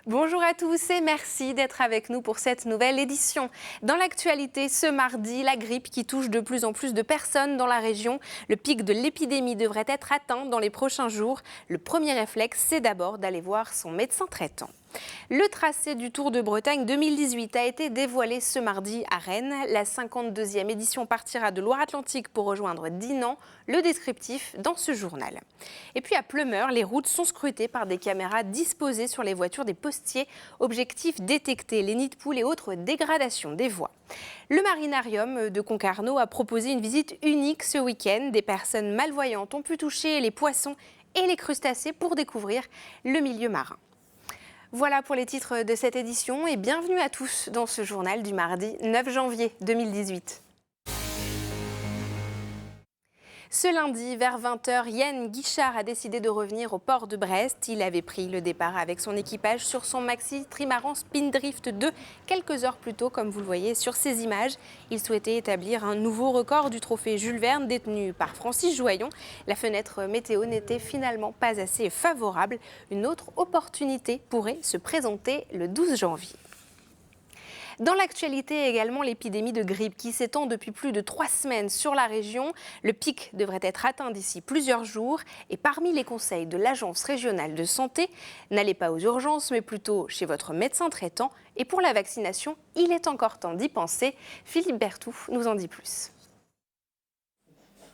Bonjour à tous et merci d'être avec nous pour cette nouvelle édition. Dans l'actualité, ce mardi, la grippe qui touche de plus en plus de personnes dans la région. Le pic de l'épidémie devrait être atteint dans les prochains jours. Le premier réflexe, c'est d'abord d'aller voir son médecin traitant. Le tracé du Tour de Bretagne 2018 a été dévoilé ce mardi à Rennes. La 52e édition partira de Loire-Atlantique pour rejoindre Dinan. Le descriptif dans ce journal. Et puis à Pleumeur, les routes sont scrutées par des caméras disposées sur les voitures des postiers. Objectif, détecter les nids de poules et autres dégradations des voies. Le marinarium de Concarneau a proposé une visite unique ce week-end. Des personnes malvoyantes ont pu toucher les poissons et les crustacés pour découvrir le milieu marin. Voilà pour les titres de cette édition et bienvenue à tous dans ce journal du mardi 9 janvier 2018. Ce lundi, vers 20h, Yann Guichard a décidé de revenir au port de Brest. Il avait pris le départ avec son équipage sur son maxi trimaran Spindrift 2 quelques heures plus tôt, comme vous le voyez sur ces images. Il souhaitait établir un nouveau record du trophée Jules Verne détenu par Francis Joyon. La fenêtre météo n'était finalement pas assez favorable. Une autre opportunité pourrait se présenter le 12 janvier. Dans l'actualité également, l'épidémie de grippe qui s'étend depuis plus de 3 semaines sur la région. Le pic devrait être atteint d'ici plusieurs jours. Et parmi les conseils de l'Agence régionale de santé, n'allez pas aux urgences, mais plutôt chez votre médecin traitant. Et pour la vaccination, il est encore temps d'y penser. Philippe Berthoud nous en dit plus.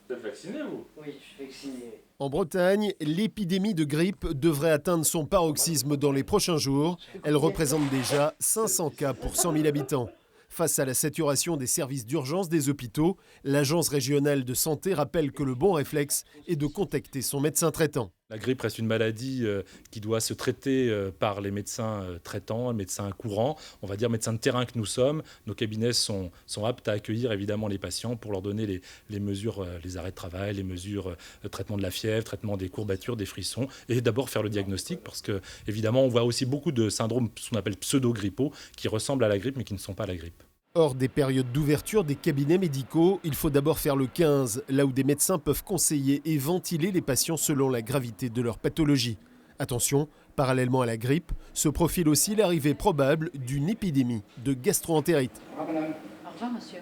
Vous êtes vacciné, vous ? Oui, je suis vacciné. En Bretagne, l'épidémie de grippe devrait atteindre son paroxysme dans les prochains jours. Elle représente déjà 500 cas pour 100 000 habitants. Face à la saturation des services d'urgence des hôpitaux, l'Agence régionale de santé rappelle que le bon réflexe est de contacter son médecin traitant. La grippe reste une maladie qui doit se traiter par les médecins traitants, les médecins courants, on va dire médecins de terrain que nous sommes. Nos cabinets sont aptes à accueillir évidemment les patients pour leur donner les mesures, les arrêts de travail, les mesures traitement de la fièvre, traitement des courbatures, des frissons, et d'abord faire le diagnostic parce que évidemment on voit aussi beaucoup de syndromes, ce qu'on appelle pseudo-grippaux, qui ressemblent à la grippe mais qui ne sont pas la grippe. Hors des périodes d'ouverture des cabinets médicaux, il faut d'abord faire le 15, là où des médecins peuvent conseiller et ventiler les patients selon la gravité de leur pathologie. Attention, parallèlement à la grippe, se profile aussi l'arrivée probable d'une épidémie de gastro-entérite. Au revoir, monsieur.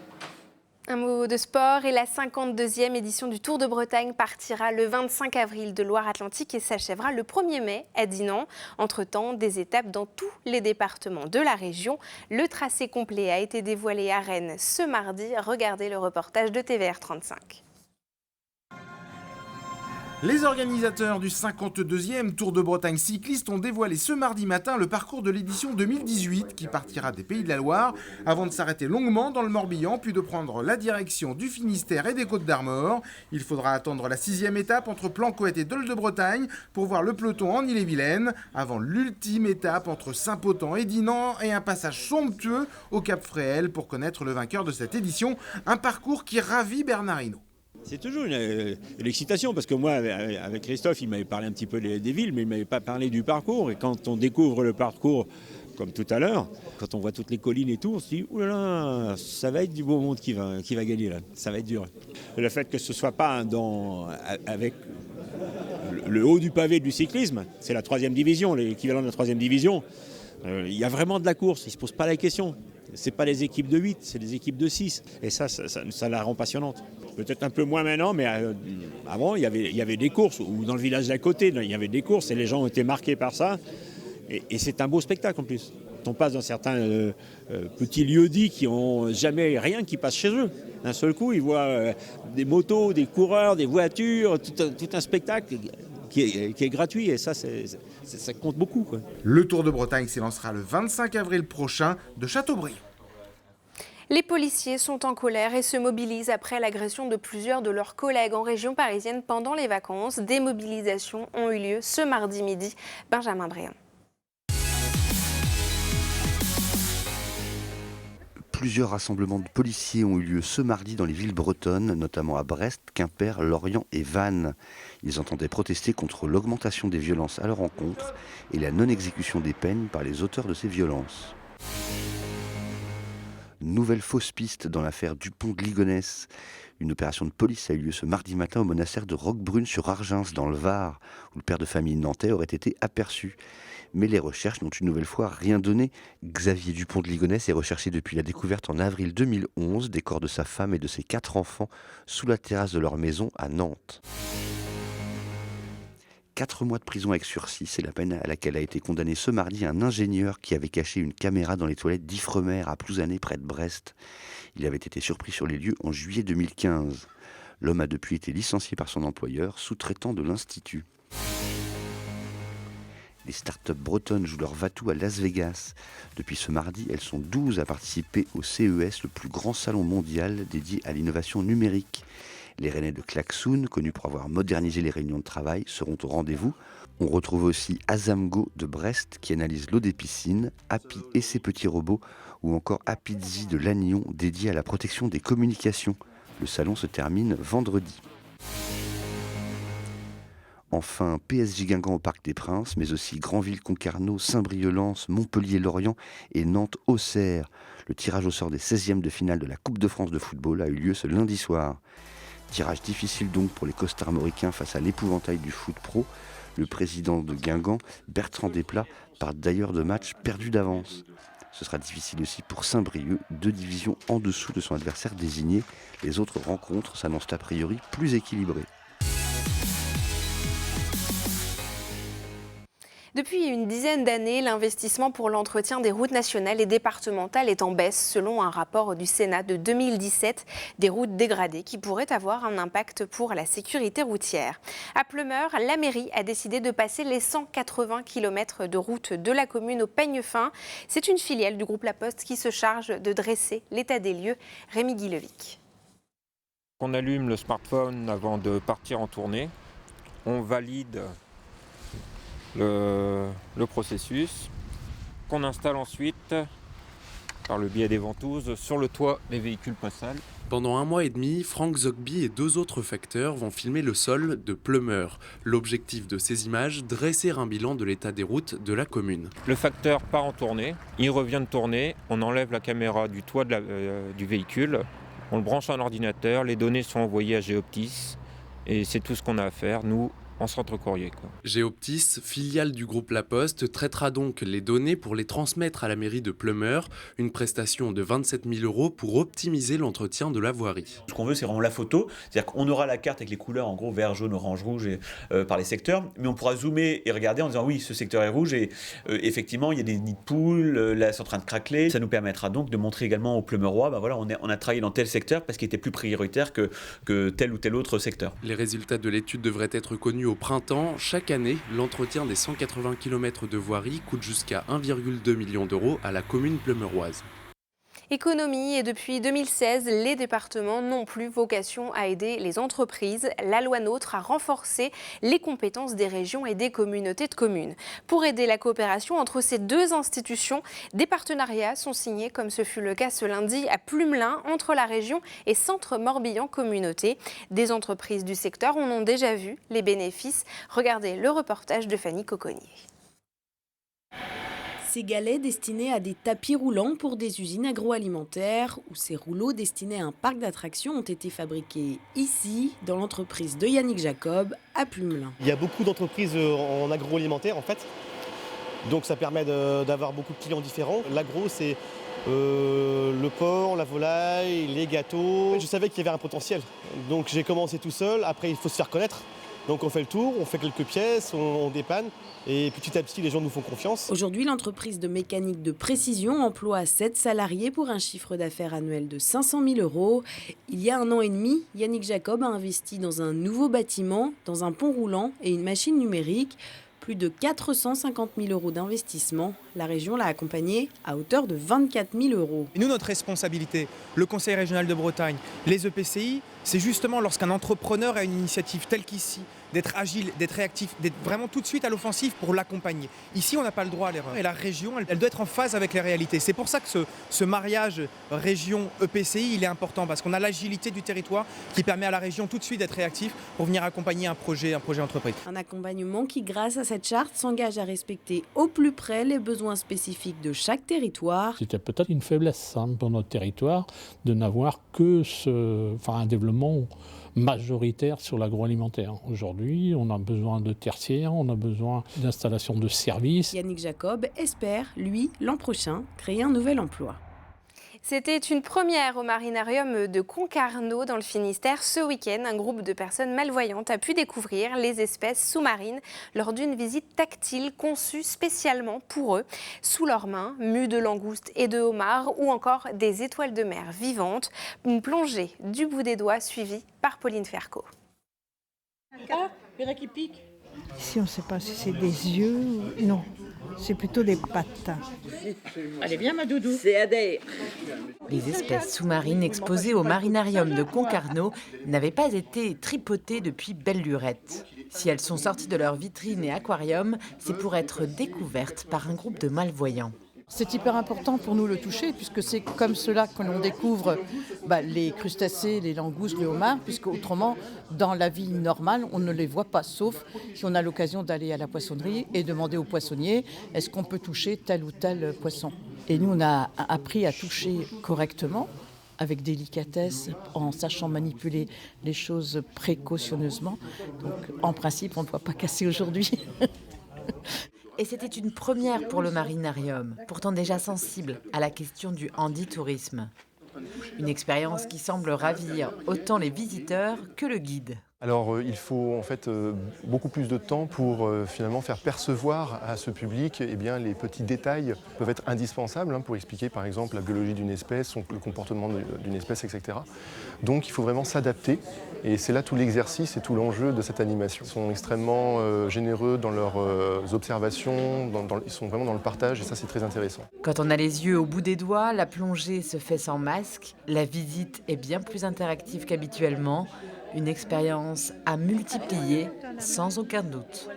Un mot de sport et la 52e édition du Tour de Bretagne partira le 25 avril de Loire-Atlantique et s'achèvera le 1er mai à Dinan. Entre-temps, des étapes dans tous les départements de la région. Le tracé complet a été dévoilé à Rennes ce mardi. Regardez le reportage de TVR 35. Les organisateurs du 52e Tour de Bretagne cycliste ont dévoilé ce mardi matin le parcours de l'édition 2018 qui partira des Pays de la Loire avant de s'arrêter longuement dans le Morbihan puis de prendre la direction du Finistère et des Côtes-d'Armor. Il faudra attendre la 6e étape entre Plancoët et Dol-de-Bretagne pour voir le peloton en Ille-et-Vilaine avant l'ultime étape entre Saint-Potent et Dinan et un passage somptueux au Cap Fréhel pour connaître le vainqueur de cette édition. Un parcours qui ravit Bernard Hinault. C'est toujours une excitation parce que moi, avec Christophe, il m'avait parlé un petit peu des villes, mais il ne m'avait pas parlé du parcours. Et quand on découvre le parcours, comme tout à l'heure, quand on voit toutes les collines et tout, on se dit « oulala, ça va être du beau monde qui va gagner là, ça va être dur ». Le fait que ce ne soit pas avec le haut du pavé du cyclisme, c'est la 3e division, l'équivalent de la 3e division, il y a vraiment de la course, ils ne se posent pas la question. Ce n'est pas les équipes de 8, c'est les équipes de 6. Et ça la rend passionnante. Peut-être un peu moins maintenant, mais avant, il y avait des courses. Ou dans le village d'à côté, il y avait des courses et les gens ont été marqués par ça. Et c'est un beau spectacle en plus. On passe dans certains petits lieux-dits qui n'ont jamais rien qui passe chez eux. D'un seul coup, ils voient des motos, des coureurs, des voitures, tout un spectacle qui est gratuit. Et ça compte beaucoup, quoi. Le Tour de Bretagne s'élancera le 25 avril prochain de Châteaubriand. Les policiers sont en colère et se mobilisent après l'agression de plusieurs de leurs collègues en région parisienne pendant les vacances. Des mobilisations ont eu lieu ce mardi midi. Benjamin Bréant. Plusieurs rassemblements de policiers ont eu lieu ce mardi dans les villes bretonnes, notamment à Brest, Quimper, Lorient et Vannes. Ils entendaient protester contre l'augmentation des violences à leur encontre et la non-exécution des peines par les auteurs de ces violences. Nouvelle fausse piste dans l'affaire Dupont de Ligonnès. Une opération de police a eu lieu ce mardi matin au monastère de Roquebrune sur Argens, dans le Var, où le père de famille nantais aurait été aperçu. Mais les recherches n'ont une nouvelle fois rien donné. Xavier Dupont de Ligonnès est recherché depuis la découverte en avril 2011 des corps de sa femme et de ses 4 enfants sous la terrasse de leur maison à Nantes. 4 mois de prison avec sursis, c'est la peine à laquelle a été condamné ce mardi un ingénieur qui avait caché une caméra dans les toilettes d'Ifremer à Plouzané près de Brest. Il avait été surpris sur les lieux en juillet 2015. L'homme a depuis été licencié par son employeur, sous-traitant de l'Institut. Les startups bretonnes jouent leur va-tout à Las Vegas. Depuis ce mardi, elles sont 12 à participer au CES, le plus grand salon mondial dédié à l'innovation numérique. Les Rennais de Klaxoon, connus pour avoir modernisé les réunions de travail, seront au rendez-vous. On retrouve aussi Azamgo de Brest qui analyse l'eau des piscines, Happy et ses petits robots, ou encore Happyzi de Lannion dédié à la protection des communications. Le salon se termine vendredi. Enfin, PSG Guingamp au Parc des Princes, mais aussi Granville-Concarneau, Saint-Brieuc-Lens, Montpellier-Lorient et Nantes-Auxerre. Le tirage au sort des 16e de finale de la Coupe de France de football a eu lieu ce lundi soir. Tirage difficile donc pour les costarmoricains face à l'épouvantail du foot pro. Le président de Guingamp, Bertrand Desplat, parle d'ailleurs de matchs perdus d'avance. Ce sera difficile aussi pour Saint-Brieuc, 2 divisions en dessous de son adversaire désigné. Les autres rencontres s'annoncent a priori plus équilibrées. Depuis une dizaine d'années, l'investissement pour l'entretien des routes nationales et départementales est en baisse selon un rapport du Sénat de 2017, des routes dégradées qui pourraient avoir un impact pour la sécurité routière. À Pleumeur, la mairie a décidé de passer les 180 km de route de la commune au peigne fin. C'est une filiale du groupe La Poste qui se charge de dresser l'état des lieux. Rémi Guillevic. On allume le smartphone avant de partir en tournée, on valide le processus qu'on installe ensuite par le biais des ventouses sur le toit des véhicules passales. Pendant 1 mois et demi, Franck Zogby et 2 autres facteurs vont filmer le sol de Pleumeur. L'objectif de ces images, dresser un bilan de l'état des routes de la commune. Le facteur part en tournée, il revient de tourner, on enlève la caméra du toit du véhicule, on le branche en ordinateur, les données sont envoyées à Géoptis et c'est tout ce qu'on a à faire, nous, en centre courrier. Géoptis, filiale du groupe La Poste, traitera donc les données pour les transmettre à la mairie de Pleumeur, une prestation de 27 000 € pour optimiser l'entretien de la voirie. Ce qu'on veut, c'est vraiment la photo, c'est-à-dire qu'on aura la carte avec les couleurs, en gros vert, jaune, orange, rouge par les secteurs, mais on pourra zoomer et regarder en disant oui, ce secteur est rouge et effectivement il y a des nids de poules, là c'est en train de craqueler. Ça nous permettra donc de montrer également aux Pleumerois, voilà, on a travaillé dans tel secteur parce qu'il était plus prioritaire que tel ou tel autre secteur. Les résultats de l'étude devraient être connus au printemps. Chaque année, l'entretien des 180 km de voirie coûte jusqu'à 1,2 million d'euros à la commune pleumeroise. Économie, et depuis 2016, les départements n'ont plus vocation à aider les entreprises. La loi NOTRe a renforcé les compétences des régions et des communautés de communes. Pour aider la coopération entre ces deux institutions, des partenariats sont signés, comme ce fut le cas ce lundi à Plumelin, entre la région et Centre Morbihan Communauté. Des entreprises du secteur en ont déjà vu les bénéfices. Regardez le reportage de Fanny Coconnier. Ces galets destinés à des tapis roulants pour des usines agroalimentaires ou ces rouleaux destinés à un parc d'attractions ont été fabriqués ici, dans l'entreprise de Yannick Jacob, à Plumelin. Il y a beaucoup d'entreprises en agroalimentaire en fait, donc ça permet d'avoir beaucoup de clients différents. L'agro, c'est le porc, la volaille, les gâteaux. Je savais qu'il y avait un potentiel, donc j'ai commencé tout seul. Après, il faut se faire connaître. Donc on fait le tour, on fait quelques pièces, on dépanne et petit à petit les gens nous font confiance. Aujourd'hui, l'entreprise de mécanique de précision emploie 7 salariés pour un chiffre d'affaires annuel de 500 000 €. Il y a 1 an et demi, Yannick Jacob a investi dans un nouveau bâtiment, dans un pont roulant et une machine numérique. Plus de 450 000 € d'investissement. La région l'a accompagné à hauteur de 24 000 €. Et nous, notre responsabilité, le Conseil régional de Bretagne, les EPCI, c'est justement lorsqu'un entrepreneur a une initiative telle qu'ici, d'être agile, d'être réactif, d'être vraiment tout de suite à l'offensive pour l'accompagner. Ici, on n'a pas le droit à l'erreur. Et la région, elle doit être en phase avec les réalités. C'est pour ça que ce mariage région-EPCI, il est important, parce qu'on a l'agilité du territoire qui permet à la région tout de suite d'être réactif pour venir accompagner un projet entreprise. Un accompagnement qui, grâce à cette charte, s'engage à respecter au plus près les besoins besoins spécifiques de chaque territoire. C'était peut-être une faiblesse pour notre territoire de n'avoir que un développement majoritaire sur l'agroalimentaire. Aujourd'hui, on a besoin de tertiaires, on a besoin d'installations de services. Yannick Jacob espère, lui, l'an prochain, créer un nouvel emploi. C'était une première au marinarium de Concarneau dans le Finistère. Ce week-end, un groupe de personnes malvoyantes a pu découvrir les espèces sous-marines lors d'une visite tactile conçue spécialement pour eux. Sous leurs mains, mues de langoustes et de homards ou encore des étoiles de mer vivantes. Une plongée du bout des doigts suivie par Pauline Ferco. Ah, il y en a qui piquent. Ici, on ne sait pas si c'est des yeux ou... Non, c'est plutôt des pattes. Allez, viens, ma doudou. C'est Adair. Les espèces sous-marines exposées au marinarium de Concarneau n'avaient pas été tripotées depuis belle lurette. Si elles sont sorties de leur vitrine et aquarium, c'est pour être découvertes par un groupe de malvoyants. C'est hyper important pour nous le toucher, puisque c'est comme cela que l'on découvre les crustacés, les langoustes, les homards, puisque autrement, dans la vie normale, on ne les voit pas, sauf si on a l'occasion d'aller à la poissonnerie et demander au poissonnier est-ce qu'on peut toucher tel ou tel poisson. Et nous, on a appris à toucher correctement, avec délicatesse, en sachant manipuler les choses précautionneusement. Donc, en principe, on ne doit pas casser aujourd'hui. Et c'était une première pour le marinarium, pourtant déjà sensible à la question du handi-tourisme. Une expérience qui semble ravir autant les visiteurs que le guide. Alors il faut en fait beaucoup plus de temps pour finalement faire percevoir à ce public les petits détails peuvent être indispensables pour expliquer par exemple la biologie d'une espèce, le comportement d'une espèce, etc. Donc il faut vraiment s'adapter et c'est là tout l'exercice et tout l'enjeu de cette animation. Ils sont extrêmement généreux dans leurs observations, ils sont vraiment dans le partage et ça c'est très intéressant. Quand on a les yeux au bout des doigts, la plongée se fait sans masque, la visite est bien plus interactive qu'habituellement. Une expérience à multiplier, sans aucun doute.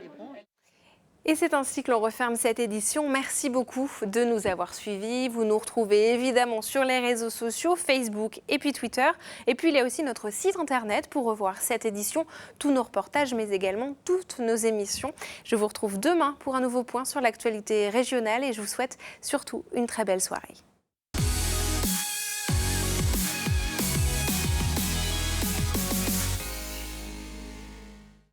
Et c'est ainsi que l'on referme cette édition. Merci beaucoup de nous avoir suivis. Vous nous retrouvez évidemment sur les réseaux sociaux, Facebook et puis Twitter. Et puis il y a aussi notre site internet pour revoir cette édition, tous nos reportages, mais également toutes nos émissions. Je vous retrouve demain pour un nouveau point sur l'actualité régionale et je vous souhaite surtout une très belle soirée.